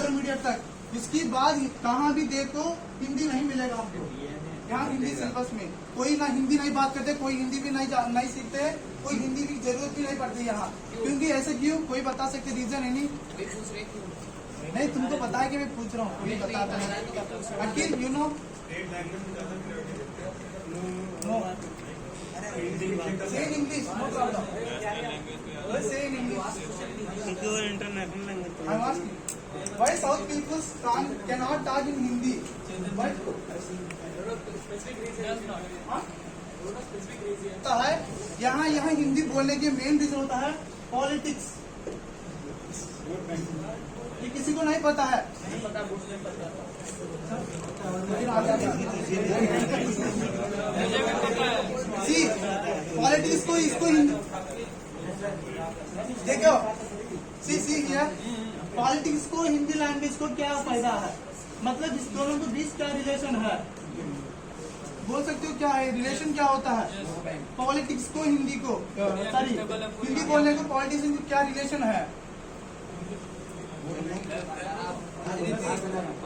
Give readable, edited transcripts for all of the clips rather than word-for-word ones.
Intermediate तक। इसके बाद कहाँ भी देखो हिंदी नहीं मिलेगा आपको यहाँ हिंदी सिलेबस में। कोई ना हिंदी नहीं बात करते, कोई हिंदी भी नहीं सीखते, कोई हिंदी की जरूरत भी नहीं पड़ती यहाँ। क्योंकि ऐसे क्यों, कोई बता सकते रीजन है? नहीं तुमको पता है कि मैं पूछ रहा हूँ, कोई बताता नहीं। Akhil you know say in English, no problem. Say in English. International language. I'm asking, why South people cannot talk in Hindi? Why? होता है यहाँ हिंदी बोलने के मेन रीजन होता है पॉलिटिक्स। ये किसी को नहीं पता है। सी पॉलिटिक्स को इसको देखो, सी क्या पॉलिटिक्स को हिंदी लैंग्वेज को क्या फायदा है, मतलब इस दोनों के बीच क्या रिलेशन है, बोल सकते हो क्या है रिलेशन, क्या होता है? पॉलिटिक्स को हिंदी को सॉरी हिंदी बोलने को पॉलिटिक्स को क्या रिलेशन है?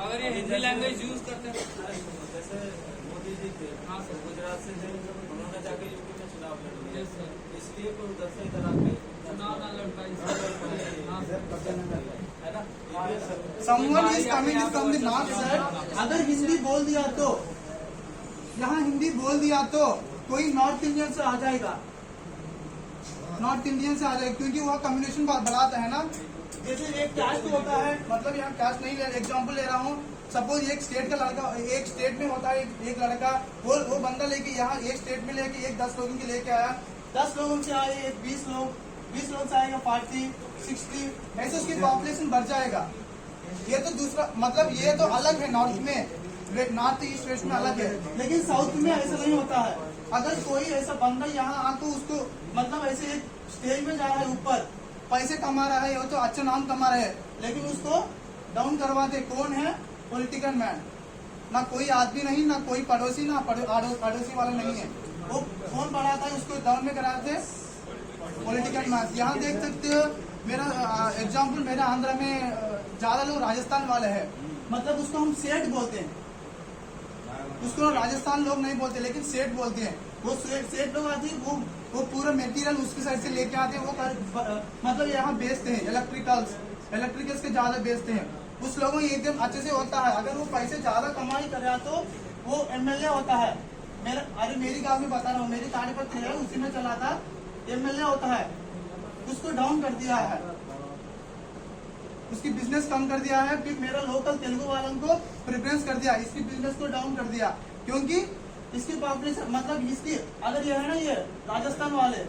अगर ये हिंदी लैंग्वेज यूज करते हैं, जैसे मोदी जी थे, हाँ सर, गुजरात से थे, उन्होंने जाके यूपी में चुनाव लड़े, इसलिए कोई उधर से इधर आके चुनाव ना लड़ पाई, है ना? Someone is coming from the north side, अगर हिंदी बोल दिया तो यहाँ हिंदी बोल दिया तो कोई नॉर्थ इंडियन से आ जाएगा, नॉर्थ इंडियन से आ जाएगा, क्योंकि वह कम्युनिकेशन बढ़ाता है ना। जैसे एक कास्ट होता है, मतलब यहाँ कास्ट नहीं ले, एग्जाम्पल ले रहा हूँ। सपोज एक स्टेट का लड़का, एक स्टेट में होता है एक लड़का, वो बंदा लेके यहाँ एक स्टेट में लेके एक 10 लोगों के लेके आया, 10 लोगों से आए एक 20 लोग से आएगा 40, 60, ऐसे उसकी पॉपुलेशन बढ़ जाएगा। ये तो दूसरा, मतलब ये तो अलग है नॉर्थ में, नॉर्थ ईस्ट वेस्ट में अलग है, लेकिन साउथ में ऐसा नहीं होता है। अगर कोई ऐसा बंदा यहाँ आकर उसको मतलब ऐसे एक स्टेज में जा रहा है, ऊपर पैसे कमा रहा है, वो तो अच्छा नाम कमा रहा है, लेकिन उसको डाउन करवाते कौन है? Political man. ना कोई आदमी नहीं, ना कोई पड़ोसी, ना पड़ोसी वाला नहीं है, वो कौन बढ़ाता है उसको डाउन में कराते? Political man. यहाँ देख सकते हो, मेरा एग्जाम्पल, मेरा आंध्र में ज्यादा लोग राजस्थान वाले हैं, मतलब उसको हम सेठ बोलते हैं, उसको राजस्थान लोग नहीं बोलते लेकिन सेठ बोलते हैं। वो सेठ लोग आते हैं, वो पूरा मटेरियल उसकी साइड से लेके आते हैं, वो मतलब यहाँ बेचते हैं, इलेक्ट्रिकल्स के ज्यादा बेचते हैं। उस लोगों को एकदम अच्छे से होता है, अगर वो पैसे ज्यादा कमाई कर रहा तो वो एमएलए होता है। मेरी गाँव में बता रहा हूँ, मेरी ताड़ीपत्र है, उसी में चला था, एमएलए होता है, उसको डाउन कर दिया है, उसकी बिजनेस कम कर दिया है। फिर मेरा लोकल तेलुगु वालों को प्रेफरेंस कर दिया, इसकी बिजनेस को डाउन कर दिया, क्योंकि इसकी पॉपुलेशन, मतलब इसकी अगर ये है ना, ये राजस्थान वाले,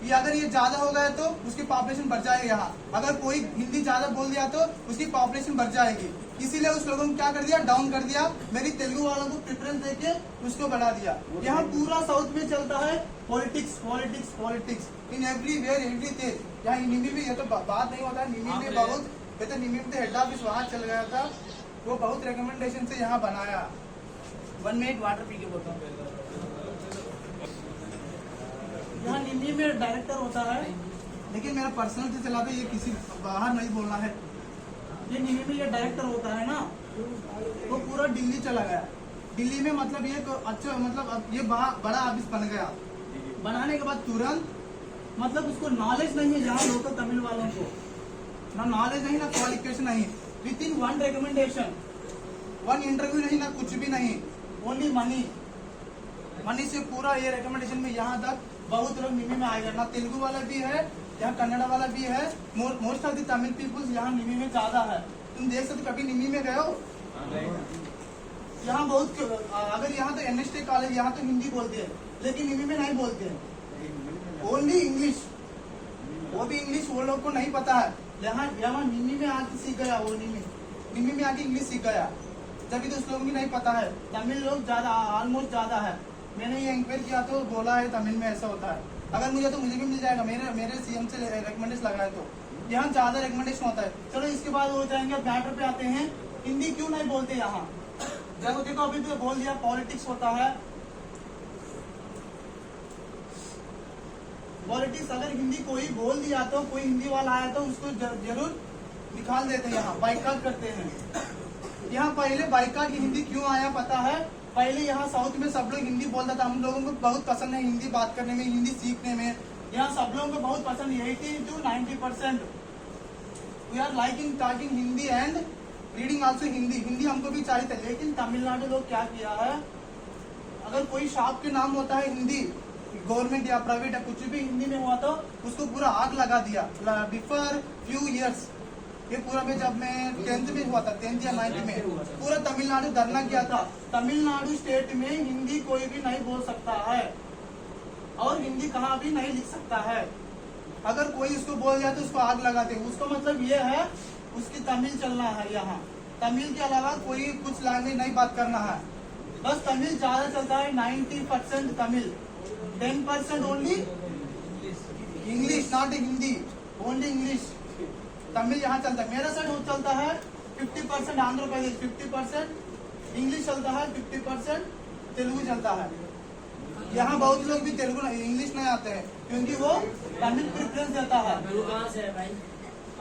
ये अगर ये ज्यादा हो गए तो उसकी पॉपुलेशन बढ़ जाएगी यहाँ। अगर कोई हिंदी ज्यादा बोल दिया तो उसकी पॉपुलेशन बढ़ जाएगी, इसीलिए उस लोगों को क्या कर दिया? डाउन कर दिया। मेरी तेलुगु वालों को प्रेफरेंस देके उसको बढ़ा दिया। यहाँ पूरा साउथ में चलता है politics, politics, politics in everywhere, everything. यहाँ निमी में ये तो बात नहीं होता, निमी में बहुत, ये तो निमी में हेड ऑफिस वहाँ चल गया था, वो बहुत रिकमेंडेशन से यहाँ बनाया। 1 मिनट वाटर पी के बोलता हूँ। यहाँ निमी में डायरेक्टर होता है, लेकिन मेरा पर्सनल से चला था, ये किसी बाहर नहीं बोलना है। ये निमी में ये डायरेक्टर होता है ना, वो पूरा दिल्ली चला गया। दिल्ली में मतलब ये अच्छा, मतलब अब ये बड़ा ऑफिस बन गया। बनाने के बाद तुरंत, मतलब उसको नॉलेज नहीं है यहाँ लोकल तमिल वालों को, ना नॉलेज नहीं, ना क्वालिफिकेशन नहीं। विद इन 1 रिकमेंडेशन, 1 इंटरव्यू नहीं, ना कुछ भी नहीं, ओनली मनी से पूरा ये रिकमेंडेशन में यहाँ तक बहुत लोग निमी में आएगा। ना तेलुगु वाला भी है, यहाँ कन्नड़ा वाला भी है, most of the Tamil peoples यहाँ निमी में ज्यादा है। तुम देख सकते, कभी निमी में गए हो? यहाँ बहुत, अगर यहाँ तो NST कॉलेज, यहाँ तो हिंदी बोलते हैं, लेकिन निमी में नहीं बोलते हैं, ओनली इंग्लिश। वो भी इंग्लिश वो लोग को नहीं पता है। यहाँ निमी में आके सीख गया, वो निमी में आके इंग्लिश सीख गया, तभी तो उस लोगों की नहीं पता है। तमिल लोग ज्यादा, ऑलमोस्ट ज्यादा है। मैंने ये इंक्वायरी किया तो बोला है तमिल में ऐसा होता है। अगर मुझे तो मुझे भी मिल जाएगा, मेरे CM से रिकमेंडेशन लगाए तो यहाँ ज्यादा रिकमेंडेशन होता है। चलो इसके बाद हो जाएंगे, मैटर पे आते हैं। हिंदी क्यों नहीं बोलते यहाँ? देखो देखो, अभी तो बोल दिया पॉलिटिक्स होता है। पॉलिटिक्स अगर हिंदी कोई बोल दिया तो, कोई हिंदी वाला आया तो उसको जरूर निकाल देते हैं, यहाँ बाइकाट करते हैं। यहाँ पहले बाइकाट की हिंदी क्यों आया पता है? पहले यहाँ साउथ में सब लोग हिंदी बोलता था, हम लोगों को बहुत पसंद है हिंदी बात करने में, हिंदी सीखने में। यहाँ सब लोगों को बहुत पसंद, 80 to 90% we are liking talking Hindi and reading also Hindi. Hindi हमको भी चाहिए था, लेकिन तमिलनाडु लोग क्या किया है, अगर कोई शॉप के नाम होता है हिंदी, गवर्नमेंट या प्राइवेट या कुछ भी हिंदी में हुआ तो उसको पूरा आग लगा दिया। बिफोर फ्यू इयर्स, ये पूरा में जब मैं 10th में हुआ था, 10th या 9th में, पूरा तमिलनाडु धरना किया था। तमिलनाडु स्टेट में हिंदी कोई भी नहीं बोल सकता है और हिंदी कहाँ भी नहीं लिख सकता है। अगर कोई उसको बोल जाए तो उसको आग लगाते हैं। उसका मतलब ये है उसकी तमिल चलना है, यहाँ तमिल के अलावा कोई कुछ लैंग्वेज नहीं बात करना है, बस तमिल ज्यादा चलता है। 90% Tamil, 10% only English, not Hindi, only English. Tamil यहाँ चलता है। मेरा साइड चलता है 50% आंध्र प्रदेश, 50% इंग्लिश चलता है, 50% तेलुगु चलता है। यहाँ बहुत लोग भी तेलुगु इंग्लिश नहीं आते हैं क्योंकि वो तमिल प्रेफरेंस देता है। कहाँ से है भाई?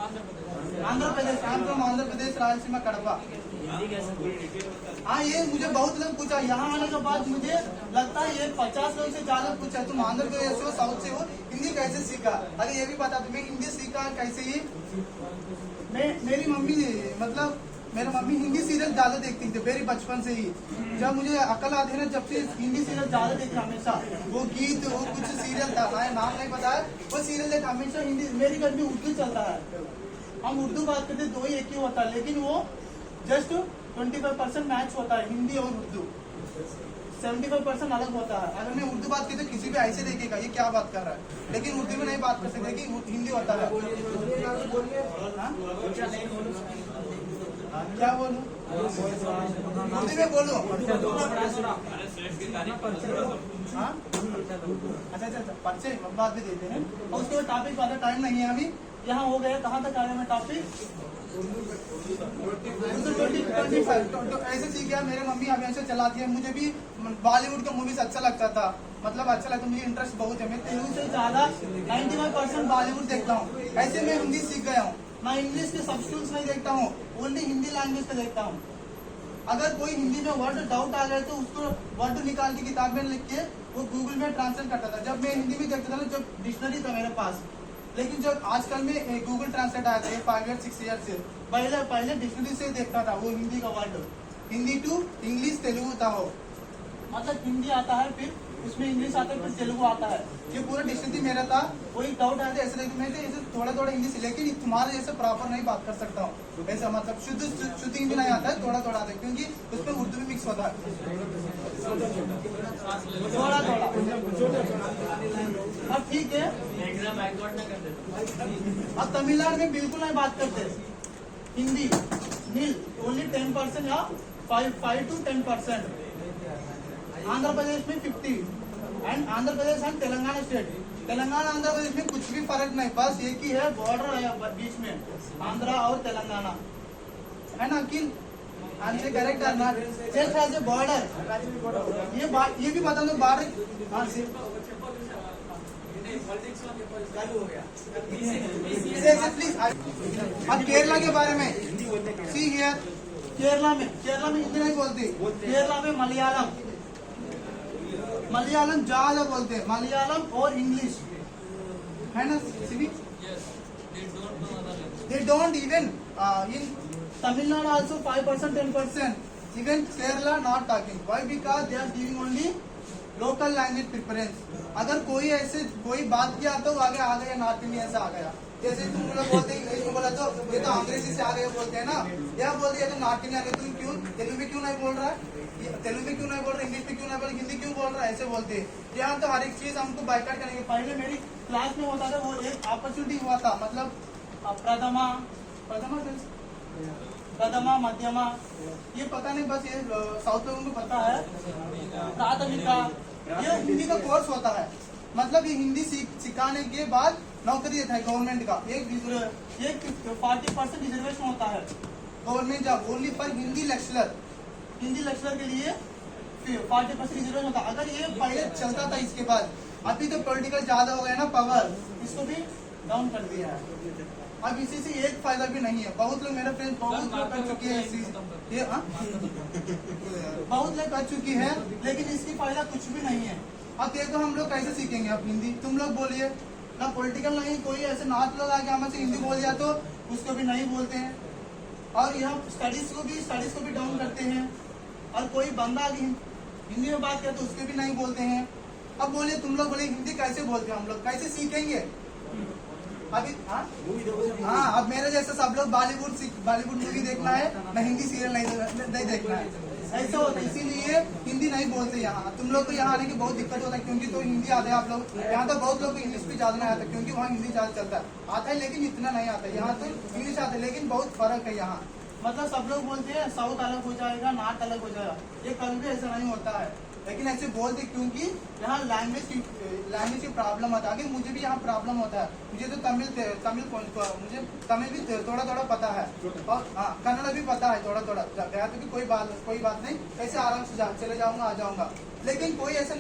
आंध्र प्रदेश, आंध्र प्रदेश, रायलसीमा, कड़पा। हाँ, ये मुझे बहुत लोग पूछा, यहाँ आने के बाद मुझे लगता है ये 50 लोग से ज्यादा पूछा, तुम आंध्र प्रदेश हो, साउथ से हो, हिंदी कैसे सीखा? अरे ये भी बता दो, मैं हिंदी सीखा कैसे ही, मेरी मम्मी मतलब मेरा मम्मी हिंदी सीरियल ज्यादा देखती थी मेरी बचपन से ही। जब मुझे अकल आती है ना, जब से हिंदी सीरियल ज्यादा देखती हमेशा। वो गीत, वो कुछ सीरियल था, नाम नहीं पता है, वो सीरियल देखा हमेशा हिंदी। मेरे घर में उर्दू चलता है, हम उर्दू बात करते, दो ही एक ही होता है, लेकिन वो जस्ट 25% मैच होता है, हिंदी और उर्दू 75% अलग होता है। अगर मैं उर्दू बात की तो किसी भी ऐसे देखेगा ये क्या बात कर रहा है, लेकिन उर्दू में नहीं बात कर सकते कि हिंदी होता है। क्या बोलूं, उर्दू में बोलो। हाँ, अच्छा, पर्चे बाद में देते हैं और उसके बाद टॉपिक वाला टाइम नहीं है अभी। यहाँ हो गया, कहाँ तक आया मैं टॉपिक? 25 ऐसे सीख गया। मेरे मम्मी हमेशा चलाती है, मुझे भी बॉलीवुड का मूवीज अच्छा लगता था, मतलब अच्छा लगता, मुझे इंटरेस्ट बहुत है। मैं तेलुगु से ज्यादा 95% बॉलीवुड देखता हूँ। ऐसे मैं हिंदी सीख गया हूँ। मैं इंग्लिश के सब्स्टिट्यूट्स नहीं देखता हूँ, ओनली हिंदी लैंग्वेज का देखता हूँ। अगर कोई हिंदी में वर्ड डाउट आ गया तो उसको वर्ड निकाल के किताब में लिख के वो गूगल में ट्रांसलेट करता था। जब मैं हिंदी में देखता था ना, जब डिक्शनरी था मेरे पास, लेकिन जब आजकल में गूगल ट्रांसलेट आया था 5 या 6 ईयर से, पहले डिक्शनरी से देखता था वो हिंदी का word, Hindi to English Telugu था वो, मतलब हिंदी आता है फिर उसमें इंग्लिश आता है फिर तेलुगु आता है। ये पूरा डिक्शनरी मेरा था। कोई डाउट आया था ऐसे मैं ऐसे थोड़ा इंग्लिश, लेकिन तुम्हारे जैसे प्रॉपर नहीं बात कर सकता हूँ ऐसा, मतलब शुद्ध हिंदी नहीं आता है, थोड़ा आता है क्योंकि उसमें उर्दू भी मिक्स होता है थोड़ा। अब ठीक है, अब तमिलनाडु में बिल्कुल नहीं बात करते हिंदी, नील, ओनली 10% या 5 to 10%। आंध्र प्रदेश में 50 and Andhra Pradesh and Telangana state. Telangana Andhra Pradesh में कुछ भी फर्क नहीं, बस एक ही है, बॉर्डर है बीच में, आंध्रा और तेलंगाना, है ना? अकील आंसर करेक्ट है ना? Just as a border. ये भी बता दो बॉर्डर। हाँ, प्लीज। अब केरला के बारे में सी हियर, केरला में हिंदी नहीं बोलती, केरला में मलयालम ज्यादा बोलते हैं, मलयालम और इंग्लिश, है ना? They don't even in Tamil Nadu also 5% 10%, even Kerala not talking. Why? Because they are giving only local language preference. अगर कोई बात किया तो आगे आ गया, नॉर्थ इंडियन से आ गया। जैसे तुम लोग बोलते हैं इंग्लिश में बोला तो ये तो अंग्रेजी से आ गए बोलते हैं ना, यह बोल दिया तो नॉर्थ इंडियन आ गया, तुम क्यों तेलुगु में क्यों नहीं बोल रहा है, तेलुगु में क्यों नहीं बोल रहा, इंग्लिश में क्यों नहीं बोल रहा, हिंदी क्यों बोल रहा है, ऐसे बोलते हैं। यहाँ तो हर एक चीज हमको बाइकाट करेंगे। पहले मेरी क्लास में होता था, वो एक अपॉर्चुनिटी हुआ था, मतलब प्रथमा मध्यमा, ये पता नहीं, बस ये साउथ लोगों को पता है, प्राथमिका, ये हिंदी का कोर्स होता है। मतलब ये हिंदी सिखाने के बाद नौकरी देता है गवर्नमेंट का। एक 40% रिजर्वेशन होता है गवर्नमेंट जॉब ओनली पर हिंदी लेक्चरर के लिए 40% रिजर्वेशन होता है। अगर ये पहले चलता था, इसके बाद अभी तो पॉलिटिकल ज्यादा हो गया ना, पावर, इसको भी डाउन कर दिया है। अब इसी से एक फायदा भी नहीं है। बहुत लोग मेरे फ्रेंड्स बहुत लोग कर चुके हैं ये बहुत लोग कर चुकी है, लेकिन इसकी फायदा कुछ भी नहीं है। अब देखो हम लोग कैसे सीखेंगे अब हिंदी? तुम लोग बोलिए ना, पॉलिटिकल नहीं, कोई ऐसे नॉर्थ लोग आके हमें से हिंदी बोल दिया तो उसको भी नहीं बोलते हैं, और यहाँ स्टडीज को भी डाउन करते हैं। और कोई बंदा आगे हिंदी में बात करे तो उसके भी नहीं बोलते हैं। अब बोलिए तुम लोग बोले हिंदी कैसे बोलते हैं, हम लोग कैसे सीखेंगे अभी? हाँ, अब मेरे जैसे सब लोग बॉलीवुड मूवी देखना है ना, हिंदी सीरियल नहीं देखना है, ऐसा होता है। इसीलिए हिंदी नहीं बोलते यहाँ। तुम लोग को यहाँ आने की बहुत दिक्कत होता है, क्योंकि तो हिंदी आता है आप लोग। यहाँ तो बहुत लोग को इंग्लिश भी ज्यादा नहीं आता, क्योंकि वहाँ हिंदी ज्यादा चलता है, आता है लेकिन इतना नहीं आता। यहाँ तो इंग्लिश आता है, लेकिन बहुत फर्क है यहाँ। मतलब सब लोग बोलते हैं साउथ अलग हो जाएगा, नॉर्थ अलग हो जाएगा, ये कभी भी ऐसा नहीं होता है। लेकिन ऐसे बोलते क्योंकि यहाँ लैंग्वेज की प्रॉब्लम होता है। आगे मुझे भी यहाँ प्रॉब्लम होता है। मुझे तो मुझे तमिल भी थोड़ा पता है, और हाँ कन्नड़ भी पता है थोड़ा। गया तो भी कोई बात नहीं, ऐसे आराम से चले जाऊंगा, आ जाऊंगा। लेकिन कोई ऐसे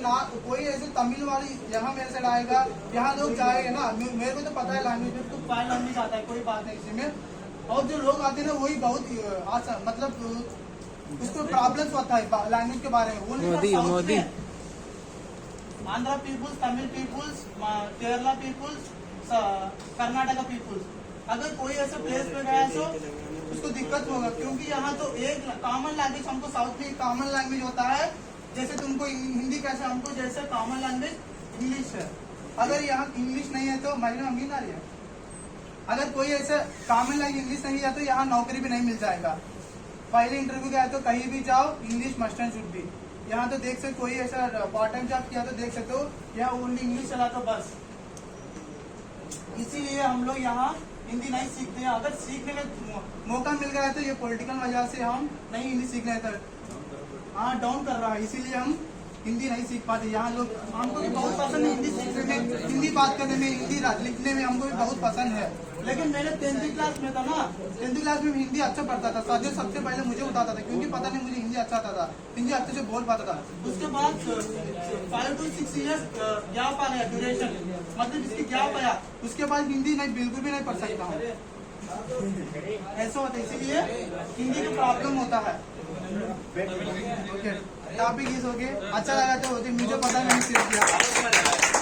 तमिल वाली यहाँ मेरे साइड आएगा, यहाँ लोग जाएंगे ना, मेरे को तो पता है लैंग्वेज, तो फायर लैंग्वेज आता है, कोई बात नहीं इसी में। और जो लोग आते हैं ना वही बहुत मतलब उसको प्रॉब्लम्स होता है लैंग्वेज के बारे में। Modi Andhra peoples, Tamil peoples, Kerala peoples, Karnataka peoples, अगर कोई ऐसे प्लेस पे गया तो उसको दिक्कत होगा, क्योंकि यहाँ तो एक कॉमन लैंग्वेज, हमको साउथ में कॉमन लैंग्वेज होता है। जैसे तुमको हिंदी कैसे, हमको जैसे कॉमन लैंग्वेज इंग्लिश है। अगर यहाँ इंग्लिश नहीं है तो मैंने हम ना रही है। अगर कोई ऐसे कॉमन लैंग्वेज इंग्लिश नहीं है तो यहाँ नौकरी भी नहीं मिल जाएगा। पहले इंटरव्यू गया तो कहीं भी जाओ English must and should be. यहाँ तो देख सकते, कोई ऐसा पार्ट टाइम जॉब किया तो देख सकते हो यहाँ ओनली इंग्लिश चला तो बस। इसीलिए हम लोग यहाँ हिंदी नहीं सीखते हैं। अगर सीखने में मौका मिल गया है तो ये पॉलिटिकल वजह से हम नहीं हिंदी सीख रहे थे, हाँ डाउन कर रहा है, इसीलिए हम हिंदी नहीं सीख पाते। यहाँ लोग, हमको भी बहुत पसंद है हिंदी सीखने में, हिंदी बात करने में, हिंदी लिखने में हमको भी बहुत पसंद है। लेकिन मैंने 10th क्लास में था ना, 10th क्लास में हिंदी अच्छा पढ़ता था। सर सबसे पहले मुझे बताता था, क्योंकि पता नहीं मुझे हिंदी अच्छा आता था, हिंदी अच्छे से बोल पाता था। उसके बाद 5 to 6 years गैप आ गया, ड्यूरेशन, मतलब इसकी गैप आया, उसके बाद हिंदी नहीं, बिल्कुल भी नहीं पढ़ सकता हूँ। ऐसा होता है, इसीलिए हिंदी का प्रॉब्लम होता है। ओके, टॉपिक इस हो गए, अच्छा लगा तो मुझे पता नहीं शेयर किया।